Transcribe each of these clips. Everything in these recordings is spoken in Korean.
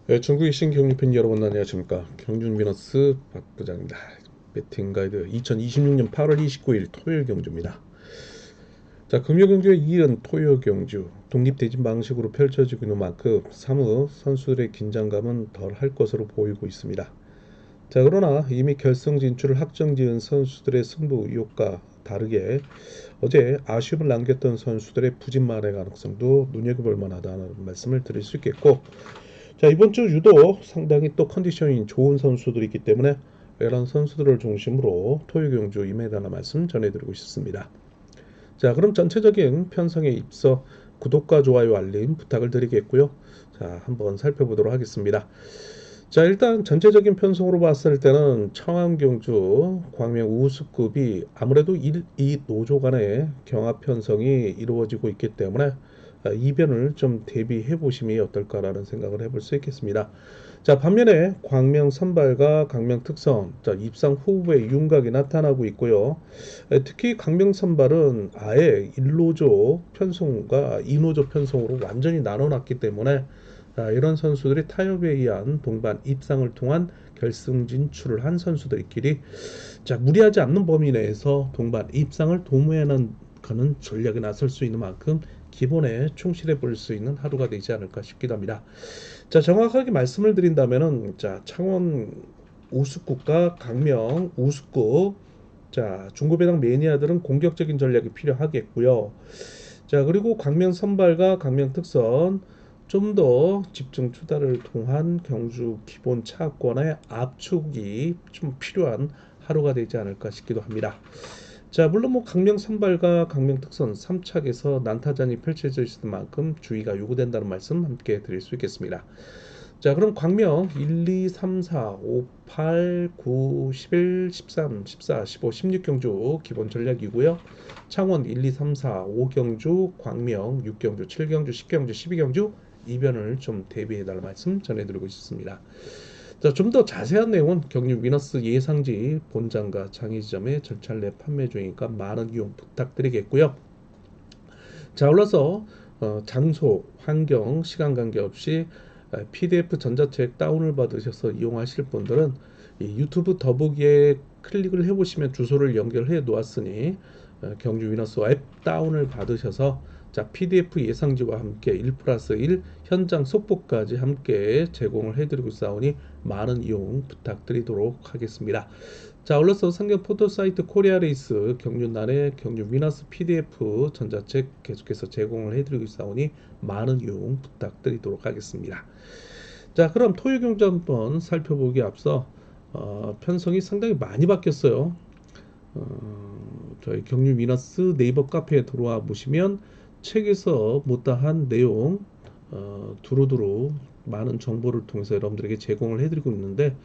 네, 중국의 신경유팬 여러분 안녕하십니까. 경주미너스 박 부장입니다. 배팅 가이드 2026년 8월 29일 토요일 경주입니다. 자, 금요경주의 이은 토요 경주 독립대진 방식으로 펼쳐지고 있는 만큼 사무 선수들의 긴장감은 덜 할 것으로 보이고 있습니다. 자, 그러나 이미 결승 진출을 확정지은 선수들의 승부 의욕과 다르게 어제 아쉬움을 남겼던 선수들의 부진만의 가능성도 눈여겨볼 만하다는 말씀을 드릴 수 있겠고, 자, 이번 주 유독 상당히 또 컨디션이 좋은 선수들이 있기 때문에 이런 선수들을 중심으로 토요 경주 임해달라는 말씀 전해드리고 싶습니다. 자, 그럼 전체적인 편성에 입서 구독과 좋아요 알림 부탁을 드리겠고요. 자, 한번 살펴보도록 하겠습니다. 자, 일단 전체적인 편성으로 봤을 때는 청암 경주 광명 우수급이 아무래도 1, 2 노조 간의 경합 편성이 이루어지고 있기 때문에 이변을 좀 대비해 보심이 어떨까라는 생각을 해볼 수 있겠습니다. 자, 반면에 광명 선발과 광명 특성, 자, 입상 후보의 윤곽이 나타나고 있고요. 특히 광명 선발은 아예 1노조 편성과 2노조 편성으로 완전히 나눠놨기 때문에 이런 선수들이 타협에 의한 동반 입상을 통한 결승 진출을 한 선수들끼리 자, 무리하지 않는 범위 내에서 동반 입상을 도모하는 그는 전략에 나설 수 있는 만큼 기본에 충실해 볼 수 있는 하루가 되지 않을까 싶기도 합니다. 자, 정확하게 말씀을 드린다면은 자, 창원 우수국과 강명 우수국, 자, 중고배당 매니아들은 공격적인 전략이 필요하겠고요. 자, 그리고 광명 선발과 광명 특선 좀 더 집중 투자를 통한 경주 기본 차권의 압축이 좀 필요한 하루가 되지 않을까 싶기도 합니다. 자, 물론 뭐 강명 선발과 강명 특선 3착에서 난타전이 펼쳐져 있을 만큼 주의가 요구된다는 말씀 함께 드릴 수 있겠습니다. 자, 그럼 광명 1, 2, 3, 4, 5, 8, 9, 11, 13, 14, 15, 16경주 기본 전략이고요. 창원 1, 2, 3, 4, 5경주, 광명 6경주, 7경주, 10경주, 12경주 이변을 좀 대비해달라는 말씀 전해드리고 있습니다. 자, 좀 더 자세한 내용은 경유 위너스 예상지 본장과 장의지점에 절찬 내 판매 중이니까 많은 이용 부탁드리겠고요. 자, 올라서 장소, 환경, 시간 관계없이 PDF 전자책 다운을 받으셔서 이용하실 분들은 이 유튜브 더보기에 클릭을 해보시면 주소를 연결해 놓았으니 경주 위너스 앱 다운을 받으셔서 자, PDF 예상지와 함께 1 플러스 1 현장 속보까지 함께 제공을 해드리고 있사오니 많은 이용 부탁드리도록 하겠습니다. 자, 올라서 상경 포털 사이트 코리아레이스 경륜날의 경륜 위너스 PDF 전자책 계속해서 제공을 해드리고 있사오니 많은 이용 부탁드리도록 하겠습니다. 자, 그럼 토요 경주 한번 살펴보기 앞서 편성이 상당히 많이 바뀌었어요. 저희 경륜 위너스 네이버 카페에 들어와 보시면 책에서 못다한 내용 두루두루 많은 정보를 통해서 여러분들에게 제공을 해드리고 있는데,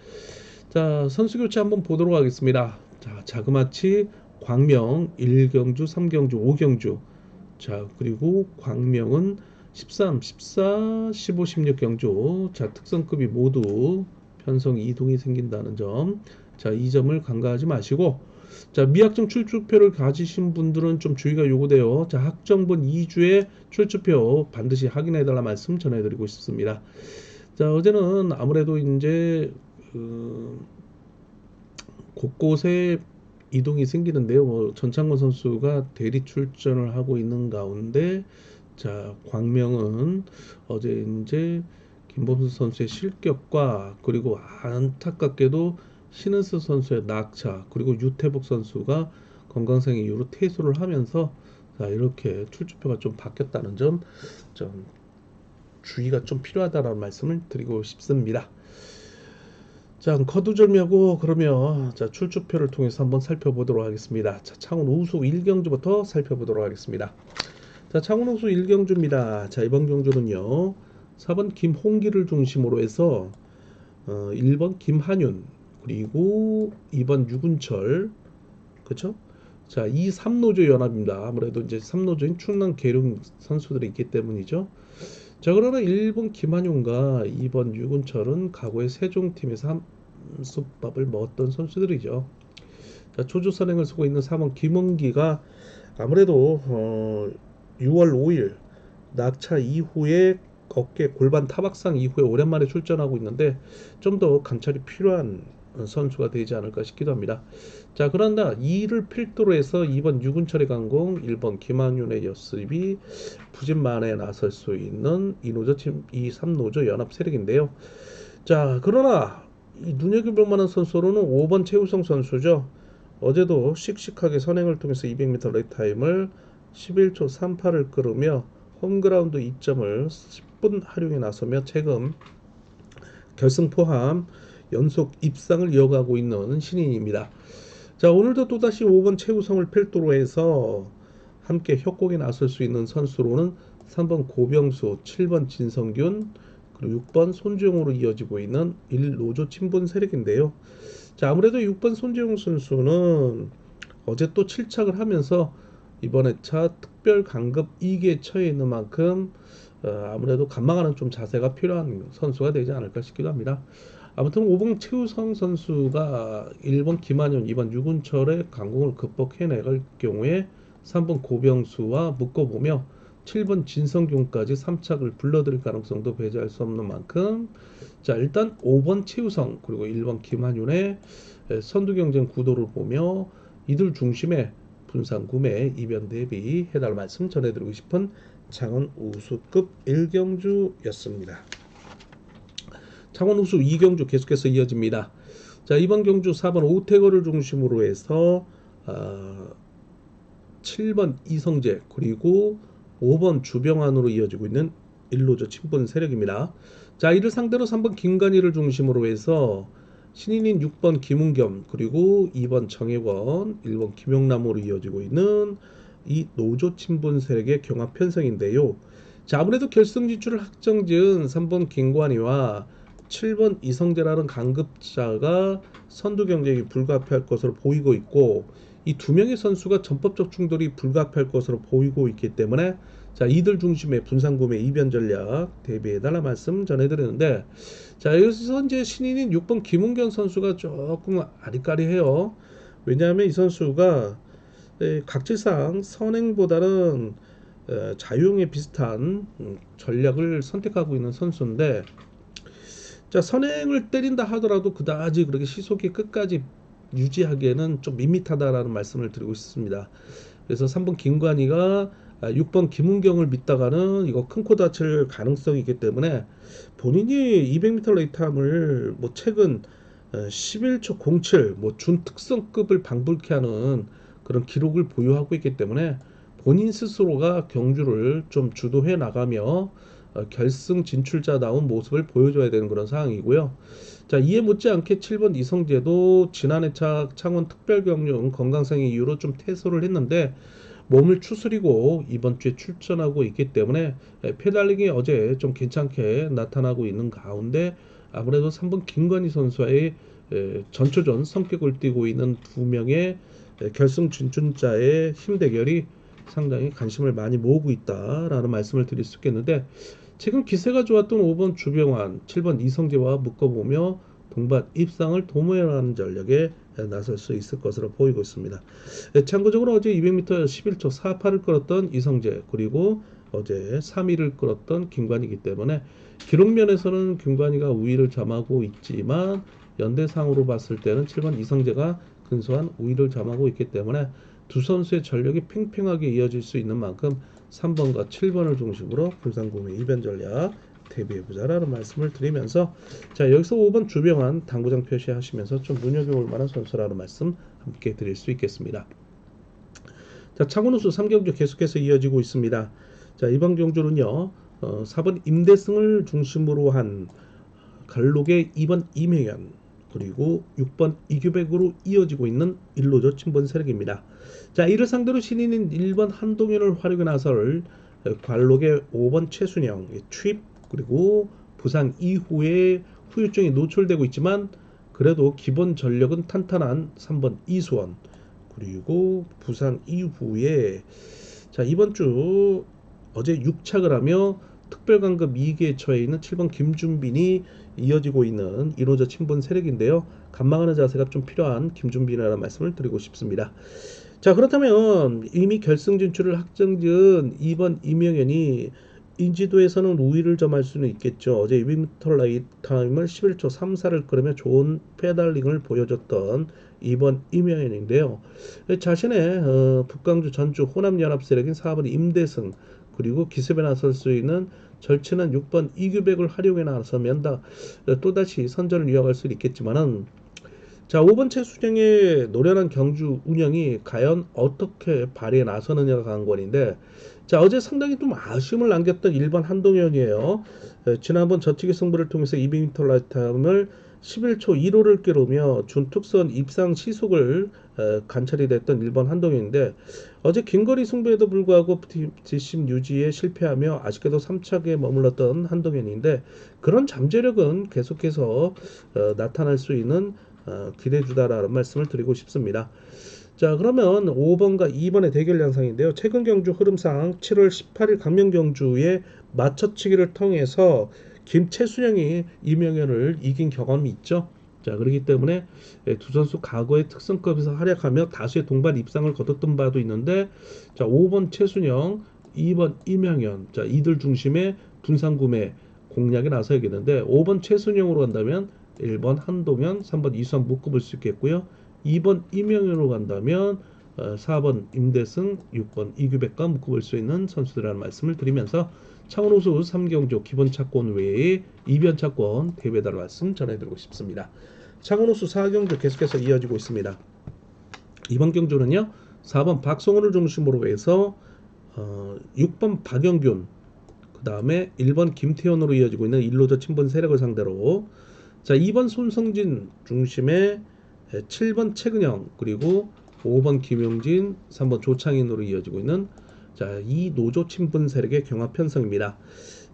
자, 선수 교체 한번 보도록 하겠습니다. 자, 자그마치 광명 1경주, 3경주, 5경주. 자, 그리고 광명은 13, 14, 15, 16경주. 자, 특성급이 모두 편성 이동이 생긴다는 점. 자, 이 점을 간과하지 마시고, 자, 미확정 출주표를 가지신 분들은 좀 주의가 요구돼요. 자, 확정분 2주에 출주표 반드시 확인해달라 말씀 전해드리고 싶습니다. 자, 어제는 아무래도 이제 곳곳에 이동이 생기는데요. 전창권 선수가 대리 출전을 하고 있는 가운데, 자, 광명은 어제 이제 김범수 선수의 실격과 그리고 안타깝게도 신은수 선수의 낙차, 그리고 유태복 선수가 건강상 이유로 퇴소를 하면서 자, 이렇게 출주표가 좀 바뀌었다는 점, 좀 주의가 좀 필요하다는 말씀을 드리고 싶습니다. 자, 거두절미하고 그러면 자, 출주표를 통해서 한번 살펴보도록 하겠습니다. 자, 창원 우수 1경주부터 살펴보도록 하겠습니다. 자, 창원 우수 1경주입니다. 자, 이번 경주는요, 4번 김홍기를 중심으로 해서 1번 김한윤, 그리고 2번 유근철, 그렇죠? 자, 이 3노조 연합입니다. 아무래도 이제 3노조인 충남 계룡 선수들이 있기 때문이죠. 자, 그러나 1번 김한용과 2번 유근철은 과거에 세종팀에서 한솥밥을 먹었던 선수들이죠. 자, 조조 선행을 쓰고 있는 3번 김원기가 아무래도 6월 5일 낙차 이후에 어깨 골반 타박상 이후에 오랜만에 출전하고 있는데 좀 더 관찰이 필요한 선수가 되지 않을까 싶기도 합니다. 자, 그런다 2를 필두로 해서 2번 유근철의 강공, 1번 김한윤의 여습이 부진만에 나설 수 있는 이 3노조 연합 세력인데요. 자, 그러나 이 눈여겨볼 만한 선수로는 5번 최우성 선수죠. 어제도 씩씩하게 선행을 통해서 200m 레이스 타임을 11초 38을 끌으며 홈그라운드 2점을 10분 활용에 나서며 최근 결승 포함 연속 입상을 이어가고 있는 신인입니다. 자, 오늘도 또다시 5번 최우성을 필두로 해서 함께 협곡에 나설 수 있는 선수로는 3번 고병수, 7번 진성균, 그리고 6번 손주영으로 이어지고 있는 1노조 친분 세력인데요. 자, 아무래도 6번 손주영 선수는 어제 또 실착을 하면서 이번에 차 특별 강급 2기에 처해 있는 만큼 아무래도 관망하는 좀 자세가 필요한 선수가 되지 않을까 싶기도 합니다. 아무튼 5번 최우성 선수가 1번 김한현, 2번 유근철의 강공을 극복해내갈 경우에 3번 고병수와 묶어보며 7번 진성균까지 3착을 불러들일 가능성도 배제할 수 없는 만큼 자, 일단 5번 최우성 그리고 1번 김한윤의 선두 경쟁 구도를 보며 이들 중심의 분산 구매 이변 대비 해달 말씀 전해드리고 싶은 창원 우수급 1경주였습니다. 창원 우수 2경주 계속해서 이어집니다. 자, 이번 경주 4번 오태거를 중심으로 해서 7번 이성재 그리고 5번 주병환으로 이어지고 있는 1노조 친분 세력입니다. 자, 이를 상대로 3번 김관희를 중심으로 해서 신인인 6번 김은겸 그리고 2번 정혜원, 1번 김용남으로 이어지고 있는 이 노조 친분 세력의 경합 편성인데요. 자, 아무래도 결승 진출을 확정지은 3번 김관희와 7번 이성재라는 강급자가 선두 경쟁이 불가피할 것으로 보이고 있고 이 두 명의 선수가 전법적 충돌이 불가피할 것으로 보이고 있기 때문에 자, 이들 중심의 분산구매 이변 전략 대비해달라 말씀 전해드리는데 자, 여기서 이제 신인인 6번 김은경 선수가 조금 아리까리해요. 왜냐하면 이 선수가 각질상 선행보다는 자유형에 비슷한 전략을 선택하고 있는 선수인데 자, 선행을 때린다 하더라도 그다지 그렇게 시속이 끝까지 유지하기에는 좀 밋밋하다라는 말씀을 드리고 싶습니다. 그래서 3번 김관희가 6번 김은경을 믿다가는 이거 큰 코 다칠 가능성이 있기 때문에 본인이 200m 레이탐을 뭐 최근 11초 07 뭐 준특성급을 방불케 하는 그런 기록을 보유하고 있기 때문에 본인 스스로가 경주를 좀 주도해 나가며 결승 진출자다운 모습을 보여줘야 되는 그런 상황이고요. 자, 이에 못지않게 7번 이성재도 지난해 창원 특별경륜 건강상의 이유로 좀 퇴소를 했는데 몸을 추스리고 이번 주에 출전하고 있기 때문에 페달링이 어제 좀 괜찮게 나타나고 있는 가운데 아무래도 3번 김관희 선수와의 전초전 성격을 띠고 있는 두 명의 결승 진출자의 힘 대결이 상당히 관심을 많이 모으고 있다라는 말씀을 드릴 수 있겠는데 최근 기세가 좋았던 5번 주병환, 7번 이성재와 묶어보며 동반 입상을 도모해라는 전략에 나설 수 있을 것으로 보이고 있습니다. 참고적으로 어제 200m 11초 48을 끌었던 이성재 그리고 어제 3위를 끌었던 김관희이기 때문에 기록면에서는 김관희가 우위를 점하고 있지만 연대상으로 봤을 때는 7번 이성재가 근소한 우위를 점하고 있기 때문에 두 선수의 전력이 팽팽하게 이어질 수 있는 만큼 3번과 7번을 중심으로 분산구매 이변 전략 대비해보자라는 말씀을 드리면서 자, 여기서 5번 주병환 당구장 표시하시면서 좀 눈여겨볼 만한 선수라는 말씀 함께 드릴 수 있겠습니다. 자, 창원 우수 3경주 계속해서 이어지고 있습니다. 자, 이번 경주는요 4번 임대승을 중심으로 한 갈록의 2번 이명현 그리고 6번 이규백으로 이어지고 있는 1노조 친분 세력입니다. 자, 이를 상대로 신인인 1번 한동현을 활용해 나설 관록의 5번 최순영 취입 그리고 부상 이후에 후유증이 노출되고 있지만 그래도 기본 전력은 탄탄한 3번 이수원 그리고 부상 이후에 자, 이번 주 어제 6착을 하며 특별강급 2기에 처해 있는 7번 김준빈이 이어지고 있는 1호조 친분 세력인데요. 관망하는 자세가 좀 필요한 김준빈이라는 말씀을 드리고 싶습니다. 자, 그렇다면 이미 결승 진출을 확정지은 2번 이명현이 인지도에서는 우위를 점할 수는 있겠죠. 어제 200m 라이트 타임을 11초 34를 끄르며 좋은 페달링을 보여줬던 이번 임영현인데요. 자신의 북강주 전주 호남연합 세력인 4번 임대승 그리고 기습에 나설 수 있는 절친한 6번 이규백을 활용해 나서면 또다시 선전을 이어갈 수 있겠지만은 자, 5번 최수정의 노련한 경주 운영이 과연 어떻게 발휘에 나서느냐가 관건인데 자, 어제 상당히 좀 아쉬움을 남겼던 1번 한동현이에요. 지난번 저치기 승부를 통해서 200m 라이트타임을 11초 15를 끄르며 준특선 입상 시속을 관찰이 됐던 1번 한동현인데 어제 긴거리 승부에도 불구하고 뒷심 유지에 실패하며 아쉽게도 3차기에 머물렀던 한동현인데 그런 잠재력은 계속해서 나타날 수 있는 기대주다라는 말씀을 드리고 싶습니다. 자, 그러면 5번과 2번의 대결 양상인데요. 최근 경주 흐름상 7월 18일 강명 경주의 맞춰치기를 통해서 김채순영이 이명현을 이긴 경험이 있죠. 자, 그렇기 때문에 두 선수 과거의 특성급에서 활약하며 다수의 동반 입상을 거뒀던 바도 있는데 자, 5번 최순영, 2번 이명현, 자, 이들 중심의 분산구매 공략에 나서야겠는데 5번 최순영으로 간다면 1번 한동현, 3번 이수환 묶어볼 수 있겠고요. 2번 이명현으로 간다면 4번 임대승, 6번 이규백과 묶어볼 수 있는 선수들이라는 말씀을 드리면서 창원 우수 3경주 기본 차권 외에 이변 차권 대배달 말씀 전해드리고 싶습니다. 창원 우수 4경주 계속해서 이어지고 있습니다. 이번 경주는요 4번 박성호를 중심으로 해서 6번 박영균 그 다음에 1번 김태현으로 이어지고 있는 일로저 친분 세력을 상대로 자 2번 손성진 중심의 7번 최근영 그리고 5번 김용진 3번 조창인으로 이어지고 있는 자, 이 노조 친분 세력의 경합 편성입니다.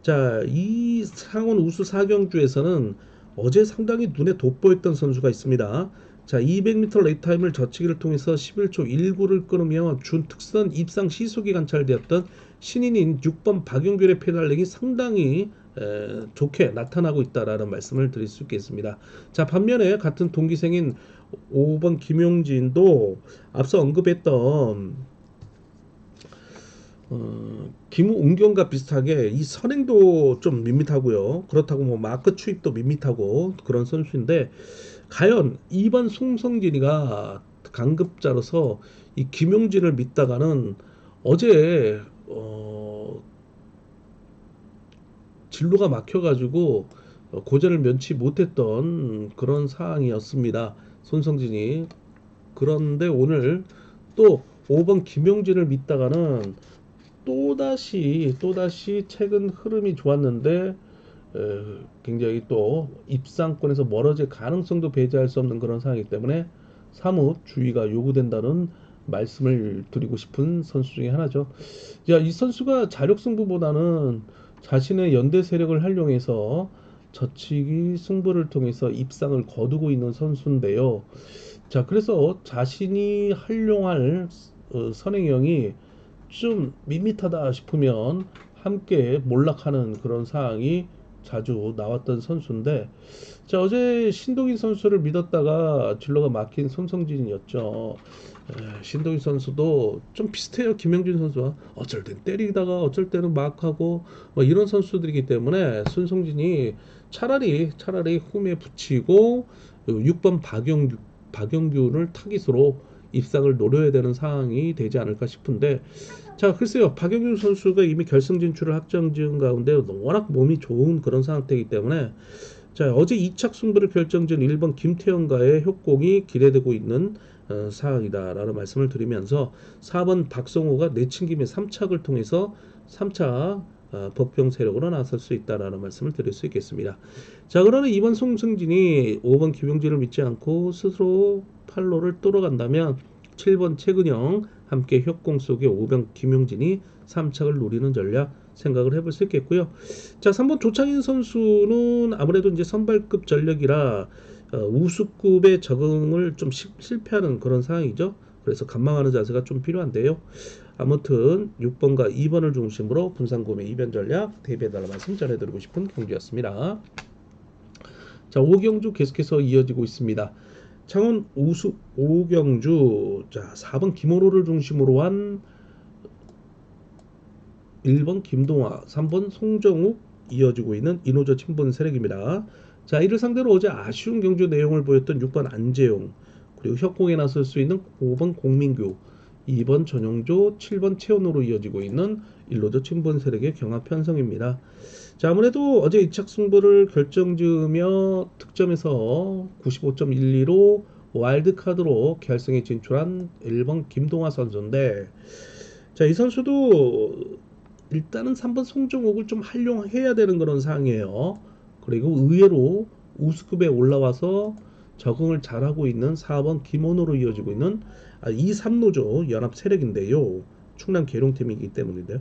자, 이 상원 우수 4경주에서는 어제 상당히 눈에 돋보였던 선수가 있습니다. 자, 200m 레이스 타임을 저치기를 통해서 11초 19를 끊으며 준특선 입상 시속이 관찰되었던 신인인 6번 박용균의 페달링이 상당히 좋게 나타나고 있다라는 말씀을 드릴 수 있겠습니다. 자, 반면에 같은 동기생인 5번 김용진도 앞서 언급했던 김웅경과 비슷하게 이 선행도 좀 밋밋하고요. 그렇다고 뭐 마크 추입도 밋밋하고 그런 선수인데 과연 2번 송성진이가 강급자로서 이 김용진을 믿다가는 어제 진로가 막혀가지고 고전을 면치 못했던 그런 상황이었습니다. 손성진이. 그런데 오늘 또 5번 김용진을 믿다가는 또다시 최근 흐름이 좋았는데 굉장히 또 입상권에서 멀어질 가능성도 배제할 수 없는 그런 상황이기 때문에 사뭇 주의가 요구된다는 말씀을 드리고 싶은 선수 중에 하나죠. 야, 이 선수가 자력 승부보다는 자신의 연대 세력을 활용해서 저치기 승부를 통해서 입상을 거두고 있는 선수인데요. 자, 그래서 자신이 활용할 선행형이 좀 밋밋하다 싶으면 함께 몰락하는 그런 상황이 자주 나왔던 선수인데 자, 어제 신동인 선수를 믿었다가 진로가 막힌 손성진이었죠. 신동인 선수도 좀 비슷해요. 김영진 선수와 어쩔 땐 때리다가 어쩔 때는 막하고 뭐 이런 선수들이기 때문에 손성진이 차라리 홈에 붙이고 6번 박영균을 타깃으로 입상을 노려야 되는 상황이 되지 않을까 싶은데 자, 글쎄요. 박영균 선수가 이미 결승 진출을 확정 지은 가운데 워낙 몸이 좋은 그런 상태이기 때문에 자, 어제 2착 승부를 결정지은 1번 김태현과의 협공이 기대되고 있는 상황이다라는 말씀을 드리면서 4번 박성호가 내친김에 3착을 통해서 3차 법경 세력으로 나설 수 있다라는 말씀을 드릴 수 있겠습니다. 자, 그러면 2번 송승진이 5번 김용진을 믿지 않고 스스로 팔로를 뚫어간다면 7번 최근영 함께 협공 속에 5번 김용진이 3착을 노리는 전략 생각을 해볼 수 있겠고요. 자, 3번 조창인 선수는 아무래도 이제 선발급 전력이라 우수급의 적응을 좀 실패하는 그런 상황이죠. 그래서 관망하는 자세가 좀 필요한데요. 아무튼 6번과 2번을 중심으로 분산구매 이변 전략 대비해달라 말씀 전해드리고 싶은 경주였습니다. 자, 5경주 계속해서 이어지고 있습니다. 창원 우수 5경주 자 4번 김호로를 중심으로 한 1번 김동화, 3번 송정욱 이어지고 있는 이노저 친분 세력입니다. 자, 이를 상대로 어제 아쉬운 경주 내용을 보였던 6번 안재용, 그리고 협공에 나설 수 있는 5번 공민규, 2번 전용조, 7번 최원호로 이어지고 있는 일로저 친분 세력의 경합 편성입니다. 자, 아무래도 어제 2착 승부를 결정지으며 득점에서 95.12로 와일드카드로 결승에 진출한 1번 김동화 선수인데, 자, 이 선수도 일단은 3번 송정욱을 좀 활용해야 되는 그런 상황이에요. 그리고 의외로 우수급에 올라와서 적응을 잘하고 있는 4번 김원호로 이어지고 있는 2, 3노조 연합 세력인데요. 충남 계룡팀이기 때문인데요.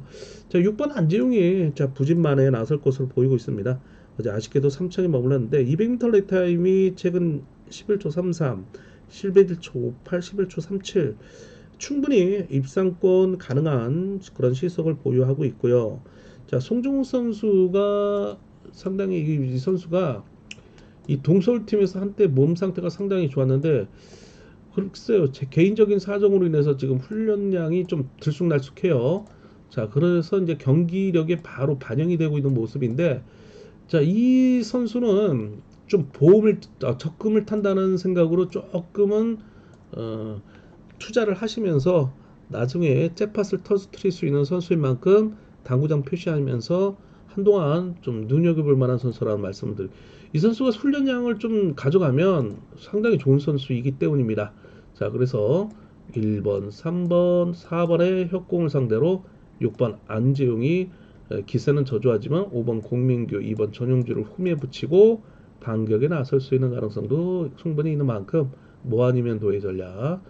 자, 6번 안재용이 자 부진만에 나설 것으로 보이고 있습니다. 어제 아쉽게도 3차에 머물렀는데 200m 레이 타임이 최근 11초 33, 11초 58, 11초 37 충분히 입상권 가능한 그런 시속을 보유하고 있고요. 자, 송정욱 선수가 상당히 이 선수가 이 동서울팀에서 한때 몸 상태가 상당히 좋았는데 글쎄요, 제 개인적인 사정으로 인해서 지금 훈련량이 좀 들쑥날쑥해요. 자, 그래서 이제 경기력에 바로 반영이 되고 있는 모습인데, 자, 이 선수는 좀 적금을 탄다는 생각으로 조금은 어, 투자를 하시면서 나중에 잭팟을 터뜨릴 수 있는 선수인 만큼 당구장 표시하면서 한동안 좀 눈여겨볼 만한 선수라는 말씀을 드립니다. 이 선수가 훈련량을 좀 가져가면 상당히 좋은 선수이기 때문입니다. 자, 그래서 1번, 3번, 4번의 협공을 상대로 6번 안재용이 기세는 저조하지만 5번 공민규, 2번 전용주를 흠에 붙이고 반격에 나설 수 있는 가능성도 충분히 있는 만큼 뭐 아니면 도의 전략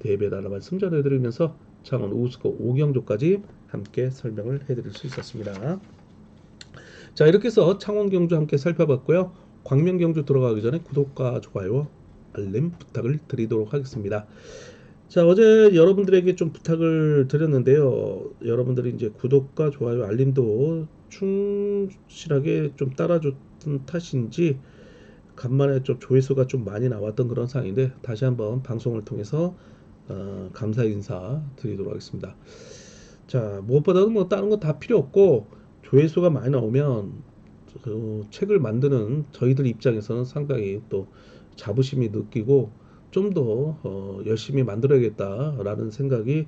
대비해달라 말씀 전해드리면서 창원 우스코 5경주까지 함께 설명을 해드릴 수 있었습니다. 자, 이렇게 해서 창원 경주 함께 살펴봤고요. 광명 경주 들어가기 전에 구독과 좋아요, 알림 부탁을 드리도록 하겠습니다. 자, 어제 여러분들에게 좀 부탁을 드렸는데요. 여러분들이 이제 구독과 좋아요, 알림도 충실하게 좀 따라줬던 탓인지 간만에 좀 조회수가 좀 많이 나왔던 그런 상황인데 다시 한번 방송을 통해서 감사 인사 드리도록 하겠습니다. 자, 무엇보다도 뭐 다른 거 다 필요 없고 조회수가 많이 나오면 그 책을 만드는 저희들 입장에서는 상당히 또 자부심이 느끼고 좀 더 열심히 만들어야겠다라는 생각이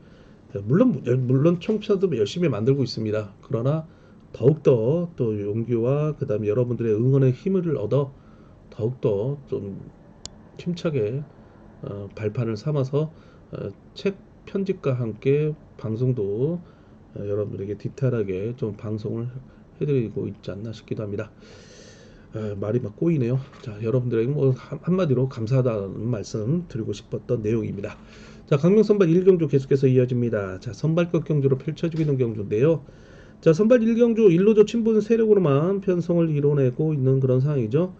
물론 청취자도 열심히 만들고 있습니다. 그러나 더욱더 또 용기와 그다음에 여러분들의 응원의 힘을 얻어 더욱더 좀 힘차게 발판을 삼아서 책 편집과 함께 방송도 여러분들에게 디테일하게 좀 방송을 해드리고 있지 않나 싶기도 합니다. 말이 막 꼬이네요. 자, 여러분들에게 뭐 한마디로 감사하다는 말씀 드리고 싶었던 내용입니다. 자, 강명 선발 1경주 계속해서 이어집니다. 자, 선발급 경주로 펼쳐지고 있는 경주인데요. 자, 선발 1경주 1로조 친분 세력으로만 편성을 이뤄내고 있는 그런 상황이죠.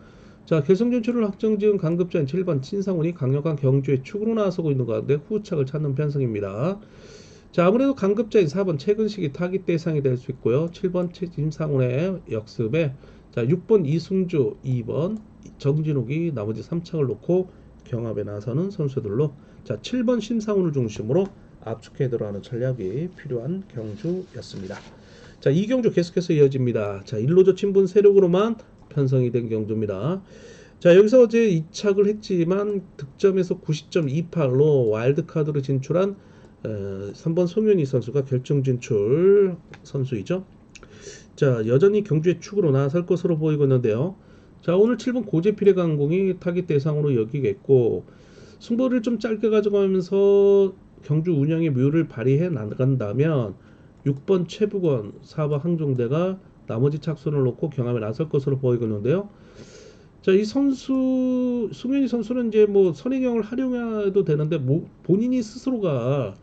자, 결승 진출을 확정지은 강급자인 7번 신상훈이 강력한 경주의 축으로 나서고 있는 가운데 후착을 찾는 편성입니다. 자, 아무래도 강급자인 4번 최근식이 타깃 대상이 될 수 있고요. 7번 최진상훈의 역습에 자, 6번 이승주, 2번 정진욱이 나머지 3착을 놓고 경합에 나서는 선수들로 자, 7번 신상훈을 중심으로 압축해 들어가는 전략이 필요한 경주였습니다. 자, 이 경주 계속해서 이어집니다. 자, 1로조 친분 세력으로만 편성이 된 경주입니다. 자, 여기서 어제 2착을 했지만 득점에서 90.28로 와일드카드로 진출한 3번 송윤희 선수가 결정 진출 선수이죠. 자, 여전히 경주의 축으로 나설 것으로 보이고 있는데요. 자, 오늘 7번 고재필의 강공이 타깃 대상으로 여기겠고 승부를 좀 짧게 가져가면서 경주 운영의 묘를 발휘해 나간다면 6번 최북원, 4번 항종대가 나머지 착순을 놓고 경합에 나설 것으로 보이고 있는데요. 자, 이 선수 송윤희 선수는 이제 뭐 선행형을 활용해도 되는데 본인이 스스로가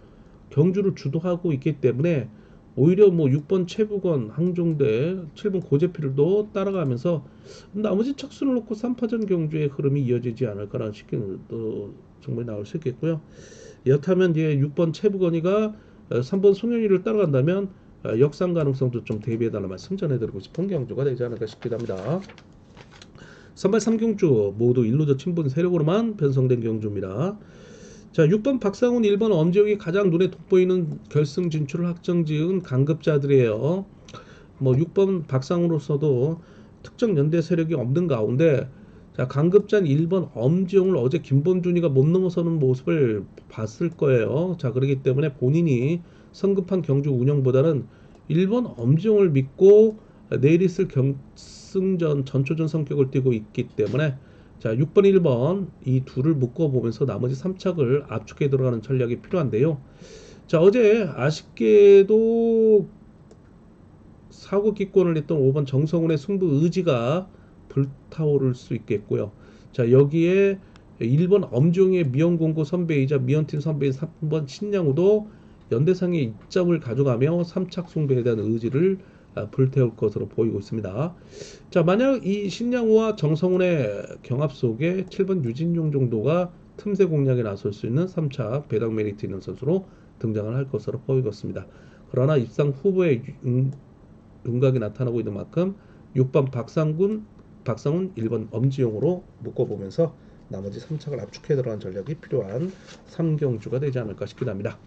경주를 주도하고 있기 때문에 오히려 뭐 6번 최북원, 항종대, 7번 고재필도 따라가면서 나머지 착순을 놓고 3파전 경주의 흐름이 이어지지 않을까라는 식견도 정말 나올 수 있겠고요. 여타면 이제 6번 최북원이가 3번 송윤희를 따라간다면 역상 가능성도 좀 대비해달라 말씀 전해드리고 싶은 경주가 되지 않을까 싶기도 합니다. 선발 3경주 모두 1로조 친분 세력으로만 편성된 경주입니다. 자, 6번 박상훈, 1번 엄지혁이 가장 눈에 돋보이는 결승 진출을 확정지은 강급자들이에요. 뭐 6번 박상우로서도 특정 연대 세력이 없는 가운데 자 강급장 1번 엄지용을 어제 김범준이가 못 넘어서는 모습을 봤을 거예요. 자 그렇기 때문에 본인이 성급한 경주 운영보다는 1번 엄지용을 믿고 내일 있을 결승전 전초전 성격을 띠고 있기 때문에 자 6번 1번 이 둘을 묶어보면서 나머지 3착을 압축해 들어가는 전략이 필요한데요. 자 어제 아쉽게도 사고 기권을 냈던 5번 정성훈의 승부 의지가 불타오를 수 있겠고요. 자 여기에 1번 엄중의 미연공고 선배이자 미연팀 선배인 3번 신양우도 연대상의 입점을 가져가며 3착 승부에 대한 의지를 불태울 것으로 보이고 있습니다. 자 만약 이 신양우와 정성훈의 경합 속에 7번 유진용 정도가 틈새 공략에 나설 수 있는 3차 배당 메리트 있는 선수로 등장을 할 것으로 보이고 있습니다. 그러나 입상 후보의 윤곽이 나타나고 있는 만큼 6번 박상훈 1번 엄지용으로 묶어보면서 나머지 3착을 압축해 들어간 전략이 필요한 3경주가 되지 않을까 싶기도 합니다.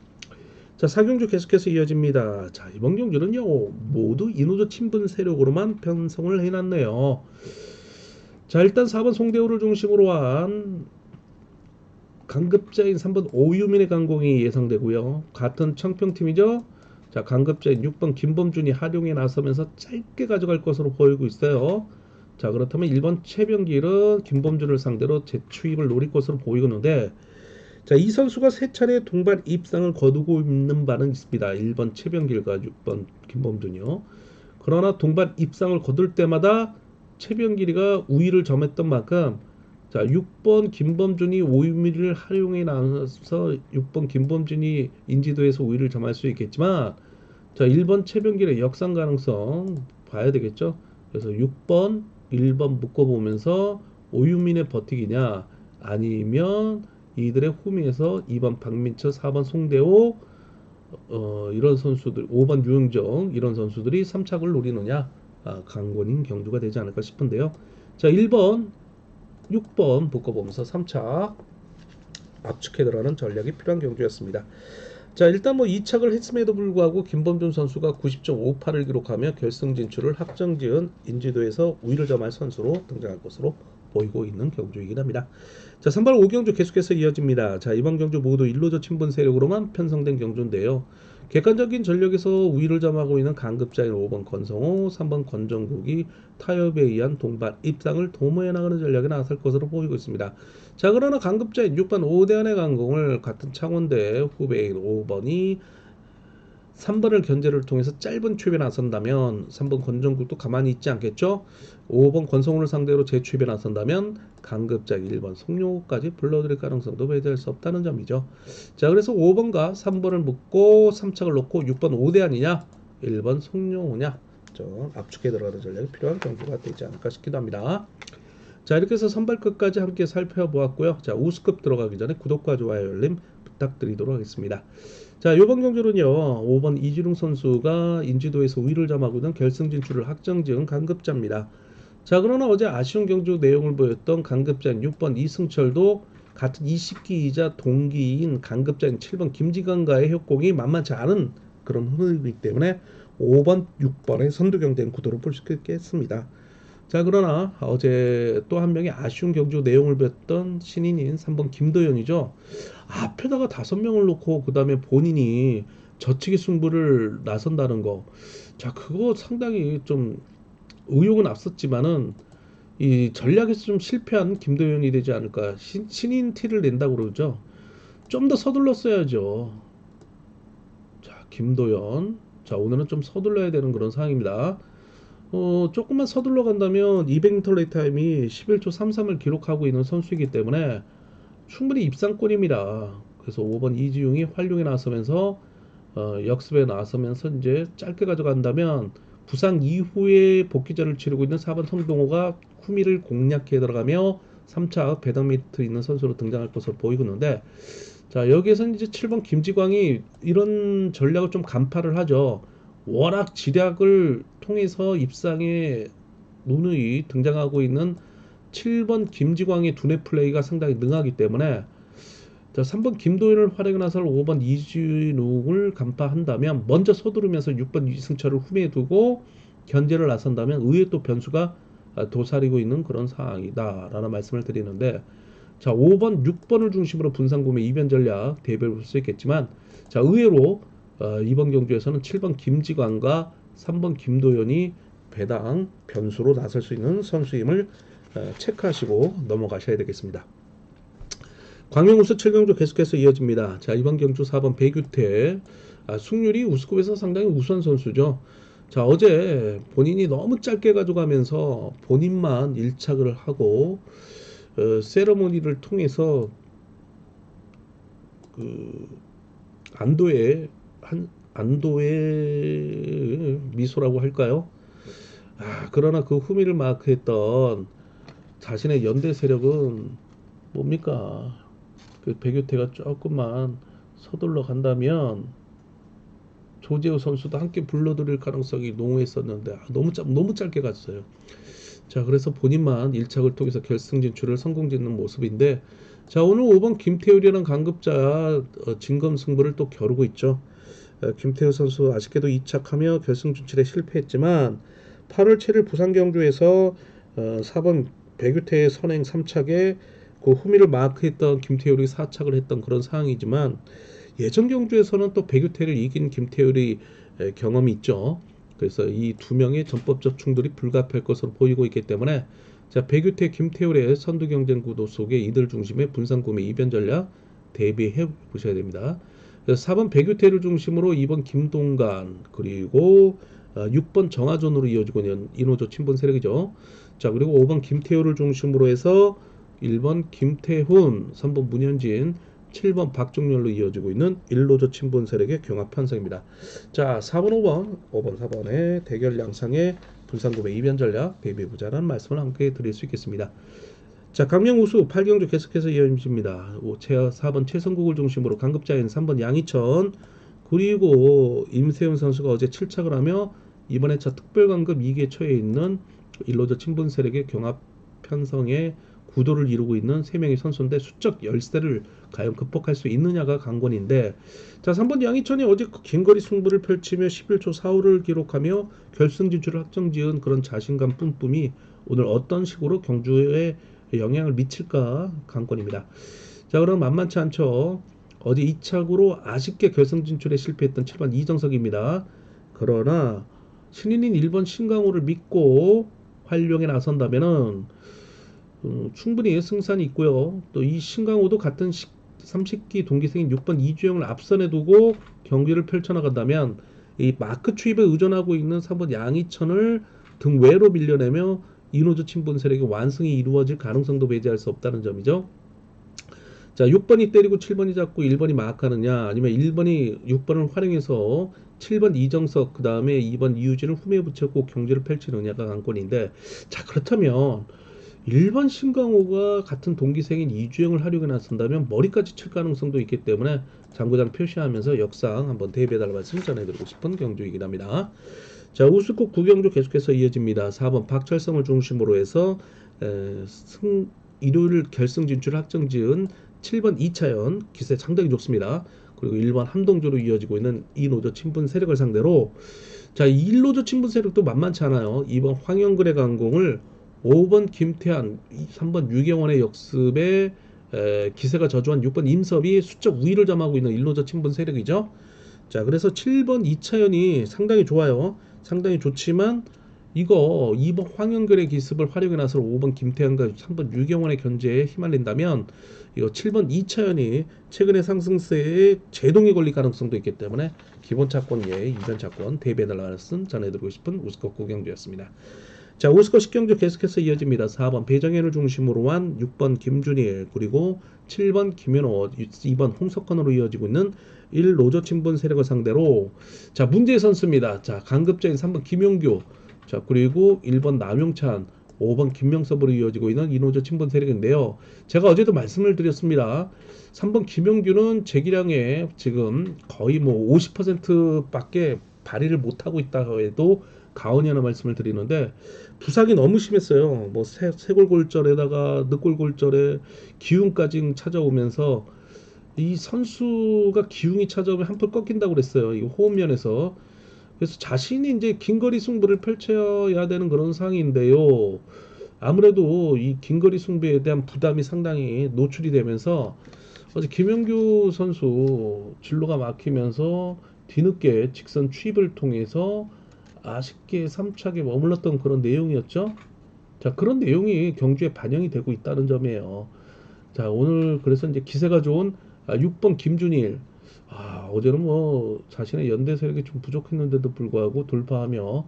자 4경주 계속해서 이어집니다. 자 이번 경주는요 모두 이노조 친분 세력으로만 편성을 해놨네요. 자 일단 4번 송대호를 중심으로 한 강급자인 3번 오유민의 강공이 예상되고요. 같은 청평팀이죠. 자 강급자인 6번 김범준이 활용에 나서면서 짧게 가져갈 것으로 보이고 있어요. 자 그렇다면 1번 최병길은 김범준을 상대로 재추입을 노릴 것으로 보이는데 자 이 선수가 세 차례 동반 입상을 거두고 있는 바는 있습니다. 1번 최병길과 6번 김범준이요. 그러나 동반 입상을 거둘 때마다 최병길이가 우위를 점했던 만큼 자 6번 김범준이 오유미를 활용해 나서 6번 김범준이 인지도에서 우위를 점할 수 있겠지만 자 1번 최병길의 역상 가능성 봐야 되겠죠. 그래서 6번 1번 묶어보면서 오유민의 버티기냐 아니면 이들의 후미에서 2번 박민철 4번 송대호 이런 선수들 5번 유영정 이런 선수들이 3착을 노리느냐 강권인 경주가 되지 않을까 싶은데요. 자 1번 6번 묶어보면서 3착 압축해 들어가는 전략이 필요한 경주였습니다. 자 일단 뭐 2착을 했음에도 불구하고 김범준 선수가 90.58을 기록하며 결승 진출을 확정지은 인지도에서 우위를 점할 선수로 등장할 것으로 보이고 있는 경주이긴 합니다. 자 3번 5경주 계속해서 이어집니다. 자 이번 경주 모두 일로저 친분 세력으로만 편성된 경주인데요. 객관적인 전력에서 우위를 점하고 있는 강급자인 5번 권성호, 3번 권정국이 타협에 의한 동반 입상을 도모해 나가는 전략에 나설 것으로 보이고 있습니다. 자 그러나 강급자인 6번 오대안의 강공을 같은 창원대 후배인 5번이 3번을 견제를 통해서 짧은 추입에 나선다면 3번 권정국도 가만히 있지 않겠죠. 5번 권성훈을 상대로 재추입에 나선다면 강급장 1번 송용호까지 불러들일 가능성도 배제할 수 없다는 점이죠. 자 그래서 5번과 3번을 묶고 3착을 놓고 6번 오대안이냐 1번 송용호냐 좀 압축해 들어가는 전략이 필요한 경주가 되지 않을까 싶기도 합니다. 자 이렇게 해서 선발 끝까지 함께 살펴보았고요. 자 우스급 들어가기 전에 구독과 좋아요 알림 부탁드리도록 하겠습니다. 자 이번 경주는요 5번 이지룡 선수가 인지도에서 우위를 점하고 있는 결승 진출을 확정지은 강급자입니다. 자 그러나 어제 아쉬운 경주 내용을 보였던 강급자인 6번 이승철도 같은 20기이자 동기인 강급자인 7번 김지강과의 협공이 만만치 않은 그런 흐름이기 때문에 5번 6번의 선두경쟁 구도를 볼 수 있겠습니다. 자 그러나 어제 또 한 명의 아쉬운 경주 내용을 뵀던 신인인 3번 김도현이죠. 앞에다가 5명을 놓고 그 다음에 본인이 저치기 승부를 나선다는 거. 자 그거 상당히 좀 의욕은 앞섰지만은 이 전략에서 좀 실패한 김도현이 되지 않을까. 신인 티를 낸다고 그러죠. 좀 더 서둘렀어야죠. 자 김도현. 자 오늘은 좀 서둘러야 되는 그런 상황입니다. 조금만 서둘러 간다면 200m 레이 타임이 11초 33을 기록하고 있는 선수이기 때문에 충분히 입상권입니다. 그래서 5번 이지용이 활용에 나서면서 역습에 나서면서 이제 짧게 가져간다면 부상 이후에 복귀전을 치르고 있는 4번 성동호가 후미를 공략해 들어가며 3차 배당 미트 있는 선수로 등장할 것으로 보이고 있는데 자 여기에서는 이제 7번 김지광이 이런 전략을 좀 간파를 하죠. 워낙 지략을 통해서 입상에 누누이 등장하고 있는 7번 김지광의 두뇌 플레이가 상당히 능하기 때문에 자 3번 김도현을 활용해 나서 5번 이진욱을 간파한다면 먼저 서두르면서 6번 이승철을 후미에 두고 견제를 나선다면 의외 또 변수가 도사리고 있는 그런 상황이다라는 말씀을 드리는데, 자 5번, 6번을 중심으로 분산구매 이변 전략 대비해 볼 수 있겠지만, 자 의외로 이번 경주에서는 7번 김지광과 3번 김도현이 배당 변수로 나설 수 있는 선수임을 체크하시고 넘어가셔야 되겠습니다. 광명우수 7경주 계속해서 이어집니다. 자 이번 경주 4번 배규태, 승률이 우스컵에서 상당히 우수한 선수죠. 자 어제 본인이 너무 짧게 가져가면서 본인만 1착을 하고 세러모니를 통해서 그 안도의 미소라고 할까요? 그러나 그 후미를 마크했던 자신의 연대 세력은 뭡니까? 그 배규태가 조금만 서둘러 간다면 조재호 선수도 함께 불러들일 가능성이 농후했었는데 너무 짧게 갔어요. 자 그래서 본인만 1착을 통해서 결승 진출을 성공 짓는 모습인데, 자 오늘 5번 김태율이라는 강급자 진검승부를 또 겨루고 있죠. 김태우 선수 아쉽게도 2착하며 결승 진출에 실패했지만 8월 7일 부산 경주에서 4번 배규태의 선행 3착에 그 후미를 마크했던 김태율이 4착을 했던 그런 상황이지만, 예전 경주에서는 또 배규태를 이긴 김태율이 경험이 있죠. 그래서 이 두 명의 전법적 충돌이 불가피할 것으로 보이고 있기 때문에, 자 배규태, 김태율의 선두 경쟁 구도 속에 이들 중심의 분산구매 이변 전략 대비해 보셔야 됩니다. 4번 배규태를 중심으로 2번 김동관, 그리고 6번 정하전으로 이어지고 있는 이노조 친분 세력이죠. 자 그리고 5번 김태효를 중심으로 해서 1번 김태훈, 3번 문현진, 7번 박종렬로 이어지고 있는 1노조 친분 세력의 경합 편성입니다. 자 4번 5번 4번의 대결 양상의 분산구매 이변 전략 대비해보자라는 말씀을 함께 드릴 수 있겠습니다. 자 강명 우수 8경주 계속해서 이어집니다. 4번 최성국을 중심으로 강급자인 3번 양희천, 그리고 임세훈 선수가 어제 7착을 하며 이번 회차 특별강급 2기에 처해 있는 1노조 친분 세력의 경합 편성의 구도를 이루고 있는 3명의 선수인데, 수적 열세를 과연 극복할 수 있느냐가 관건인데, 자 3번 양희천이 어제 긴거리 승부를 펼치며 11초 45를 기록하며 결승 진출을 확정지은 그런 자신감 뿜뿜이 오늘 어떤 식으로 경주에 영향을 미칠까 관건입니다. 자 그럼 만만치 않죠. 어제 2착으로 아쉽게 결승 진출에 실패했던 7번 이정석입니다. 그러나 신인인 1번 신강호를 믿고 활용에 나선다면은 충분히 승산이 있고요. 또 이 신강호도 같은 30기 동기생인 6번 이주영을 앞선에 두고 경기를 펼쳐나간다면 이 마크 추입에 의존하고 있는 3번 양희천을 등외로 밀려내며 이노조 친분 세력의 완승이 이루어질 가능성도 배제할 수 없다는 점이죠. 자 6번이 때리고 7번이 잡고 1번이 마크하느냐, 아니면 1번이 6번을 활용해서 7번 이정석 그 다음에 2번 이유진을 후미에 붙였고 경기를 펼치느냐가 관건인데, 자 그렇다면 1번 신강호가 같은 동기생인 이주영을 활용해 나선다면 머리까지 칠 가능성도 있기 때문에 장구장 표시하면서 역상 한번 대비해달라는 말씀 전해드리고 싶은 경주이긴 합니다. 자 우수국 9경주 계속해서 이어집니다. 4번 박철성을 중심으로 해서 일요일 결승 진출 확정지은 7번 이차연 기세 상당히 좋습니다. 그리고 1번 함동조로 이어지고 있는 이노조 친분 세력을 상대로, 자 1노조 친분 세력도 만만치 않아요. 2번 황영근의 강공을 5번 김태한, 3번 유경원의 역습에 기세가 저조한 6번 임섭이 수적 우위를 점하고 있는 1노조 친분 세력이죠. 자 그래서 7번 이차연이 상당히 좋아요. 상당히 좋지만 이거 2번 황영근의 기습을 활용해 나서 5번 김태환과 3번 유경원의 견제에 휘말린다면 이거 7번 이차연이 최근의 상승세에 제동이 걸릴 가능성도 있기 때문에 기본 차권 예 이변 차권 대비해달라는 말씀 전해드리고 싶은 우스컵 9경주였습니다. 자 우스컵 10경주 계속해서 이어집니다. 4번 배정현을 중심으로 한 6번 김준일, 그리고 7번 김현호, 2번 홍석헌으로 이어지고 있는 1노조 친분 세력을 상대로, 자 문제의 선수입니다. 자 강급자인 3번 김용규, 자 그리고 1번 남용찬, 5번 김명섭으로 이어지고 있는 이노조 친분 세력인데요. 제가 어제도 말씀을 드렸습니다. 3번 김용규는 제기량의 지금 거의 뭐 50%밖에 발휘를 못하고 있다고 해도 가언이 하나 말씀을 드리는데, 부상이 너무 심했어요. 뭐 쇄골골절에다가 늑골골절에 기흉까지 찾아오면서 이 선수가 기흉이 찾아오면 한풀 꺾인다고 그랬어요. 이 호흡면에서. 그래서 자신이 이제 긴거리 승부를 펼쳐야 되는 그런 상황인데요. 아무래도 이 긴거리 승부에 대한 부담이 상당히 노출이 되면서 어제 김영규 선수 진로가 막히면서 뒤늦게 직선 추입을 통해서 아쉽게 3차게 머물렀던 그런 내용이었죠. 자, 그런 내용이 경주에 반영이 되고 있다는 점이에요. 자, 오늘 그래서 이제 기세가 좋은 6번 김준일. 어제는 뭐 자신의 연대 세력이 좀 부족했는데도 불구하고 돌파하며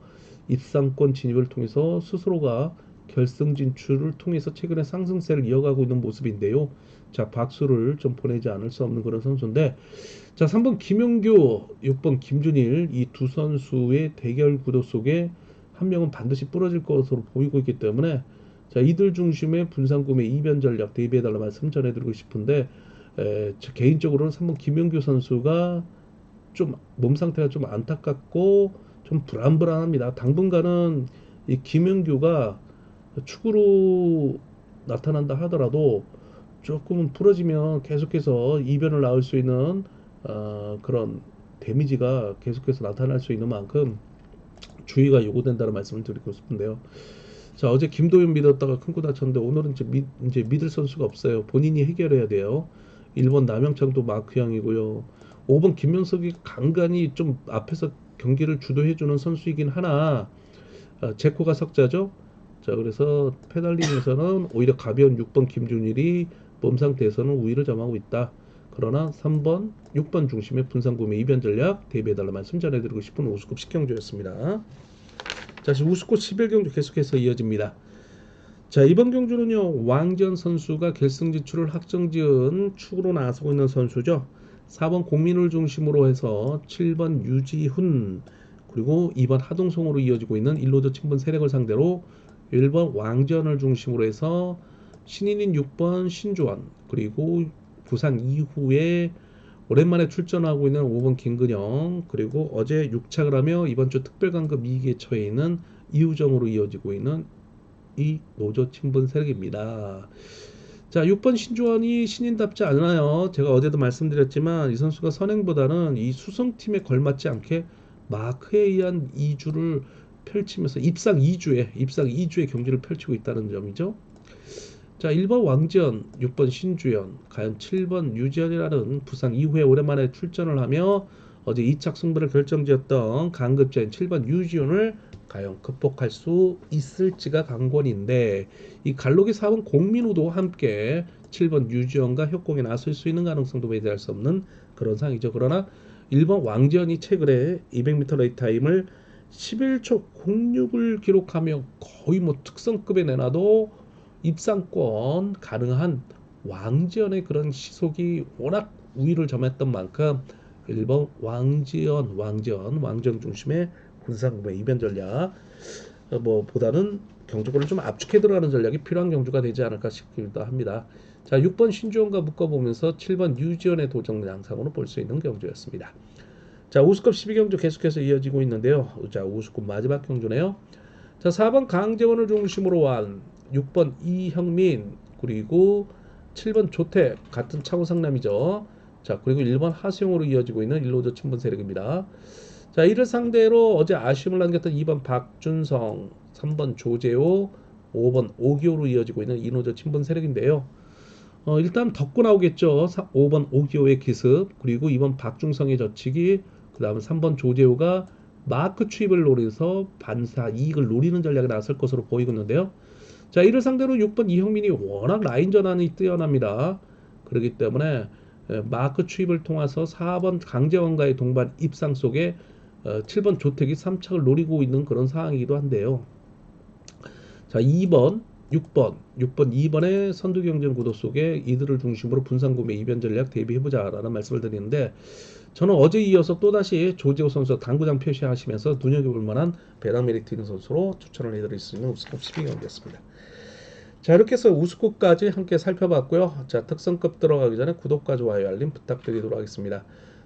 입상권 진입을 통해서 스스로가 결승 진출을 통해서 최근에 상승세를 이어가고 있는 모습인데요. 자, 박수를 좀 보내지 않을 수 없는 그런 선수인데, 자, 3번 김용규, 6번 김준일 이 두 선수의 대결 구도 속에 한 명은 반드시 부러질 것으로 보이고 있기 때문에 자, 이들 중심의 분산구매 이변 전략 대비해달라 말씀 전해드리고 싶은데 저 개인적으로는 3번 김용규 선수가 좀 몸 상태가 좀 안타깝고 좀 불안불안합니다. 당분간은 이 김용규가 축으로 나타난다 하더라도 조금은 부러지면 계속해서 이변을 낳을 수 있는 그런 데미지가 계속해서 나타날 수 있는 만큼 주의가 요구된다는 말씀을 드리고 싶은데요. 자, 어제 김도윤 믿었다가 큰 거 다쳤는데 오늘은 이제 믿을 선수가 없어요. 본인이 해결해야 돼요. 1번 남영창도 마크형이고요. 5번 김명석이 간간히 좀 앞에서 경기를 주도해주는 선수이긴 하나 제코가 석자죠. 자, 그래서 페달링에서는 오히려 가벼운 6번 김준일이 몸 상태에서는 우위를 점하고 있다. 그러나 3번, 6번 중심의 분산구매 이변 전략 대비해달라 말씀 전해드리고 싶은 우수급 10경주였습니다. 자, 지금 우스코 11경주 계속해서 이어집니다. 자, 이번 경주는요, 왕지연 선수가 결승 진출을 확정지은 축으로 나서고 있는 선수죠. 4번 공민을 중심으로 해서 7번 유지훈, 그리고 2번 하동성으로 이어지고 있는 일로드 친분 세력을 상대로 1번 왕지연을 중심으로 해서 신인인 6번 신주원, 그리고 부상 이후에 오랜만에 출전하고 있는 5번 김근영, 그리고 어제 6착을 하며 이번 주 특별강급 2기에 처해 있는 이우정으로 이어지고 있는 이 노조 친분 세력입니다. 자, 6번 신주원이 신인답지 않아요. 제가 어제도 말씀드렸지만 이 선수가 선행보다는 이 수성팀에 걸맞지 않게 마크에 의한 2주를 펼치면서 입상 2주의 경기를 펼치고 있다는 점이죠. 자, 1번 왕지연, 6번 신주연, 과연 7번 유지연이라는 부상 이후에 오랜만에 출전을 하며 어제 2착 승부를 결정지었던 강급자인 7번 유지연을 과연 극복할 수 있을지가 관건인데 이 갈록이 4번 공민우도 함께 7번 유지연과 협공에 나설 수 있는 가능성도 배제할 수 없는 그런 상황이죠. 그러나 1번 왕지연이 최근에 200m 레이 타임을 11초 06을 기록하며 거의 뭐 특성급에 내놔도 입상권 가능한 왕지연의 그런 시속이 워낙 우위를 점했던 만큼 1번 왕지연 중심의 군상구매 이변 전략 뭐 보다는 경주권을 좀 압축해 들어가는 전략이 필요한 경주가 되지 않을까 싶기도 합니다. 자, 6번 신주원과 묶어보면서 7번 유지연의 도전 양상으로 볼 수 있는 경주였습니다. 자, 우수급 12경주 계속해서 이어지고 있는데요. 자, 우수급 마지막 경주네요. 자, 4번 강재원을 중심으로 한 6번 이형민, 그리고 7번 조택 같은 차고 상남이죠. 자, 그리고 1번 하수영으로 이어지고 있는 일로저 친분 세력입니다. 자, 이를 상대로 어제 아쉬움을 남겼던 2번 박준성, 3번 조재호, 5번 오기호로 이어지고 있는 이노저 친분 세력인데요. 일단 덮고 나오겠죠. 5번 오기호의 기습, 그리고 2번 박준성의 저치기, 그 다음에 3번 조재호가 마크 추입을 노려서 반사 이익을 노리는 전략에 나설 것으로 보이고 있는데요. 자, 이를 상대로 6번 이형민이 워낙 라인 전환이 뛰어납니다. 그렇기 때문에 마크 추입을 통해서 4번 강재원과의 동반 입상 속에 7번 조택이 3착을 노리고 있는 그런 상황이기도 한데요. 자, 2번, 6번, 2번의 선두 경쟁 구도 속에 이들을 중심으로 분산구매 이변 전략 대비해보자라는 말씀을 드리는데 저는 어제 이어서 또다시 조재호 선수 당구장 표시하시면서 눈여겨볼 만한 배당 메리트 있는 선수로 추천을 해드릴 수 있는 우스컵 12경기였습니다. 자, 이렇게 해서 우스컵까지 함께 살펴봤고요. 자, 특성급 들어가기 전에 구독과 좋아요 알림 부탁드리도록 하겠습니다.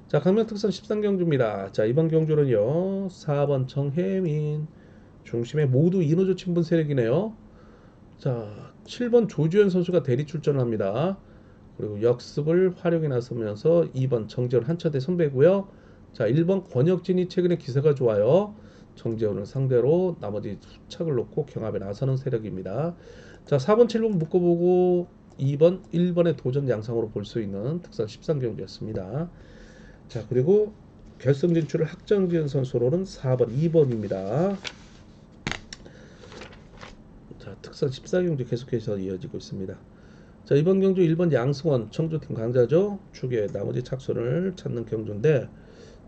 자, 강명 특선 13경주입니다. 자, 이번 경주는요 4번 정혜민 중심의 모두 이노조 친분 세력이네요. 자, 7번 조주현 선수가 대리 출전합니다. 그리고 역습을 활용해 나서면서 2번 정재훈 한차대 선배고요. 자, 1번 권혁진이 최근에 기세가 좋아요. 정재훈을 상대로 나머지 수착을 놓고 경합에 나서는 세력입니다. 자, 4번, 7번 묶어보고 2번, 1번의 도전 양상으로 볼 수 있는 특선 13경기였습니다. 자, 그리고 결승 진출을 확정지은 선수로는 4번, 2번입니다. 자, 특선 14경기 계속해서 이어지고 있습니다. 자, 이번 경주 1번 양승원 청주팀 강자죠. 축에 나머지 착순을 찾는 경주인데,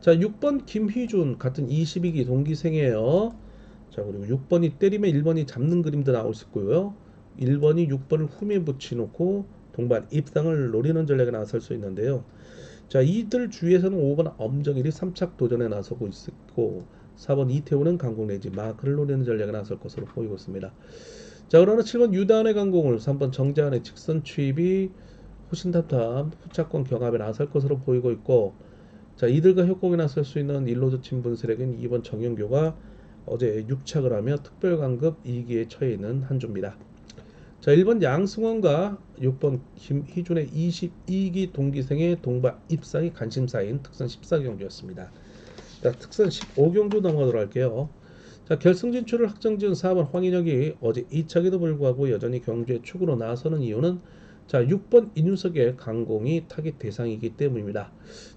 자, 6번 김희준 같은 22기 동기생이에요. 자, 그리고 6번이 때리면 1번이 잡는 그림도 나올 수 있고요. 1번이 6번을 후미에 붙여놓고 동반 입상을 노리는 전략에 나설 수 있는데요. 자, 이들 주위에서는 5번 엄정일이 3착 도전에 나서고 있고 4번 이태우는 강공 내지 마크를 노리는 전략에 나설 것으로 보이고 있습니다. 자, 그러나 7번 유다한의 강공을 3번 정재환의 직선 추입이 호신탑탑 후차권 경합에 나설 것으로 보이고 있고, 자, 이들과 협곡에 나설 수 있는 일로드 친분 세력인 2번 정영교가 어제 6착을 하며 특별강급 2기에 처해 있는 한 주입니다. 자, 1번 양승원과 6번 김희준의 22기 동기생의 동반 입상이 관심사인 특선 14경주였습니다. 자, 특선 15경주 넘어가도록 할게요. 자, 결승 진출을 확정지은 4번 황인혁이 어제 2착에도 불구하고 여전히 경주에 축으로 나서는 이유는, 자, 6번 이윤석의 강공이 타깃 대상이기 때문입니다.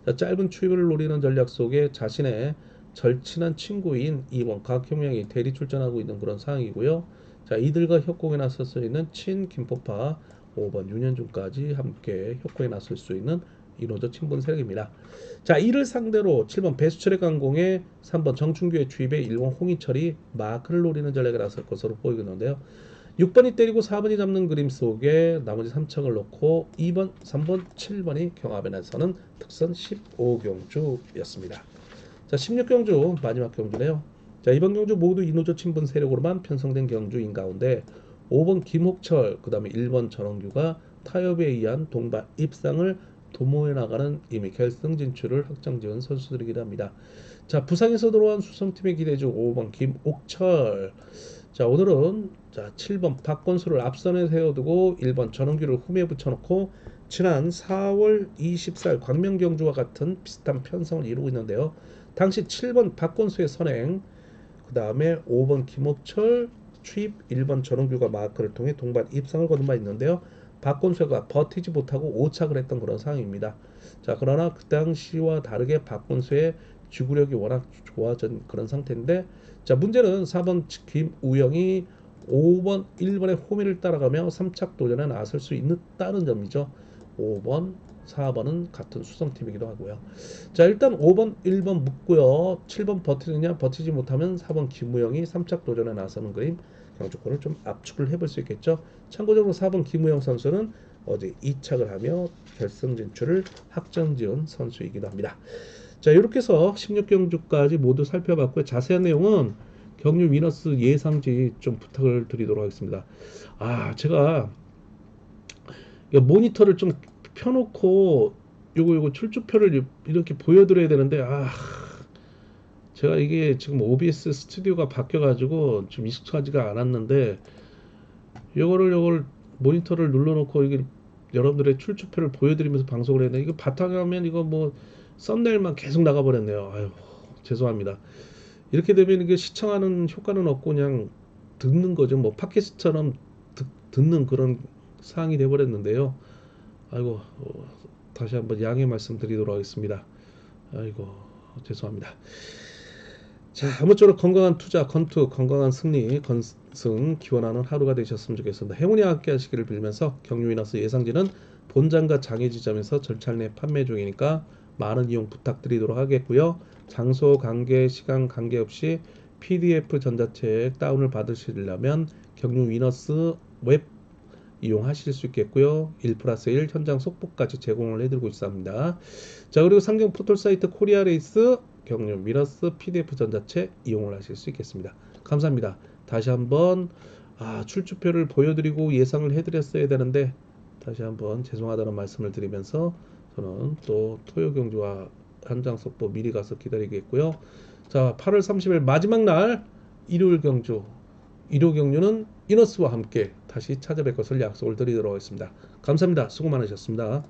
자, 짧은 추입을 노리는 전략 속에 자신의 절친한 친구인 2번 각형량이 대리 출전하고 있는 그런 상황이고요. 자, 이들과 협곡에 나설 수 있는 친 김포파 5번 윤현중까지 함께 협곡에 나설 수 있는 이노저 친분 세력입니다. 자, 이를 상대로 7번 배수철의 강공에 3번 정춘규의 추입에 1번 홍희철이 마크를 노리는 전략에 나설 것으로 보이는데요. 6번이 때리고 4번이 잡는 그림 속에 나머지 3척을 놓고 2번, 3번, 7번이 경합에 나서는 특선 15경주였습니다. 자, 16경주 마지막 경주네요. 자, 이번 경주 모두 이노조 친분 세력으로만 편성된 경주인 가운데 5번 김옥철, 그 다음에 1번 전원규가 타협에 의한 동반 입상을 도모해 나가는 이미 결승 진출을 확정지은 선수들이기도 합니다. 자, 부상에서 들어온 수성팀의 기대주 5번 김옥철. 자, 오늘은 자 7번 박건수를 앞선에 세워두고 1번 전원규를 후미에 붙여놓고 지난 4월 24일 광명경주와 같은 비슷한 편성을 이루고 있는데요. 당시 7번 박건수의 선행, 그 다음에 5번 김옥철 추입, 1번 전원규가 마크를 통해 동반 입상을 거둔 바 있는데요. 박건수가 버티지 못하고 5착을 했던 그런 상황입니다. 자, 그러나 그 당시와 다르게 박건수의 지구력이 워낙 좋아진 그런 상태인데, 자, 문제는 4번 김우영이 5번, 1번의 호미를 따라가며 3착 도전에 나설 수 있다는 점이죠. 5번, 4번은 같은 수성팀이기도 하고요. 자, 일단 5번, 1번 묻고요. 7번 버티느냐, 버티지 못하면 4번 김우영이 3착 도전에 나서는 그림, 경주권을 좀 압축을 해볼 수 있겠죠. 참고적으로 4번 김우영 선수는 어제 2착을 하며 결승 진출을 확정지은 선수이기도 합니다. 자, 이렇게 해서 16경주까지 모두 살펴봤고요. 자세한 내용은 경유 위너스 예상지 좀 부탁을 드리도록 하겠습니다. 아, 제가 모니터를 좀 펴놓고 요거 출주표를 이렇게 보여드려야 되는데, 제가 이게 지금 OBS 스튜디오가 바뀌어가지고 좀 익숙하지가 않았는데, 요걸 모니터를 눌러놓고 이게 여러분들의 출주표를 보여드리면서 방송을 했는데, 이거 바탕에 하면 이거 뭐 썸네일만 계속 나가버렸네요. 아유, 죄송합니다. 이렇게 되면 이게 시청하는 효과는 없고 그냥 듣는 거죠. 뭐 팟캐스트처럼 듣는 그런 사항이 돼버렸는데요. 아이고, 다시 한번 양해 말씀드리도록 하겠습니다. 아이고, 죄송합니다. 자, 아무쪼록 건강한 투자, 건투, 건강한 승리, 건승 기원하는 하루가 되셨으면 좋겠습니다. 행운이 함께 하시기를 빌면서 경유위너스 예상지는 본장과 장애 지점에서 절찬 내 판매 중이니까 많은 이용 부탁드리도록 하겠고요. 장소 관계, 시간 관계없이 PDF 전자책 다운을 받으시려면 경유위너스 웹 이용하실 수 있겠고요. 1+1 현장 속보까지 제공을 해드리고 있습니다. 자, 그리고 상경 포털 사이트 코리아레이스 경유 위너스 PDF 전자책 이용을 하실 수 있겠습니다. 감사합니다. 다시 한번 출주표를 보여드리고 예상을 해드렸어야 되는데 다시 한번 죄송하다는 말씀을 드리면서 저는 또 토요 경주와 현장 속보 미리 가서 기다리겠고요. 자, 8월 30일 마지막 날 일요일 경주는 이너스와 함께 다시 찾아뵐 것을 약속을 드리도록 하겠습니다. 감사합니다. 수고 많으셨습니다.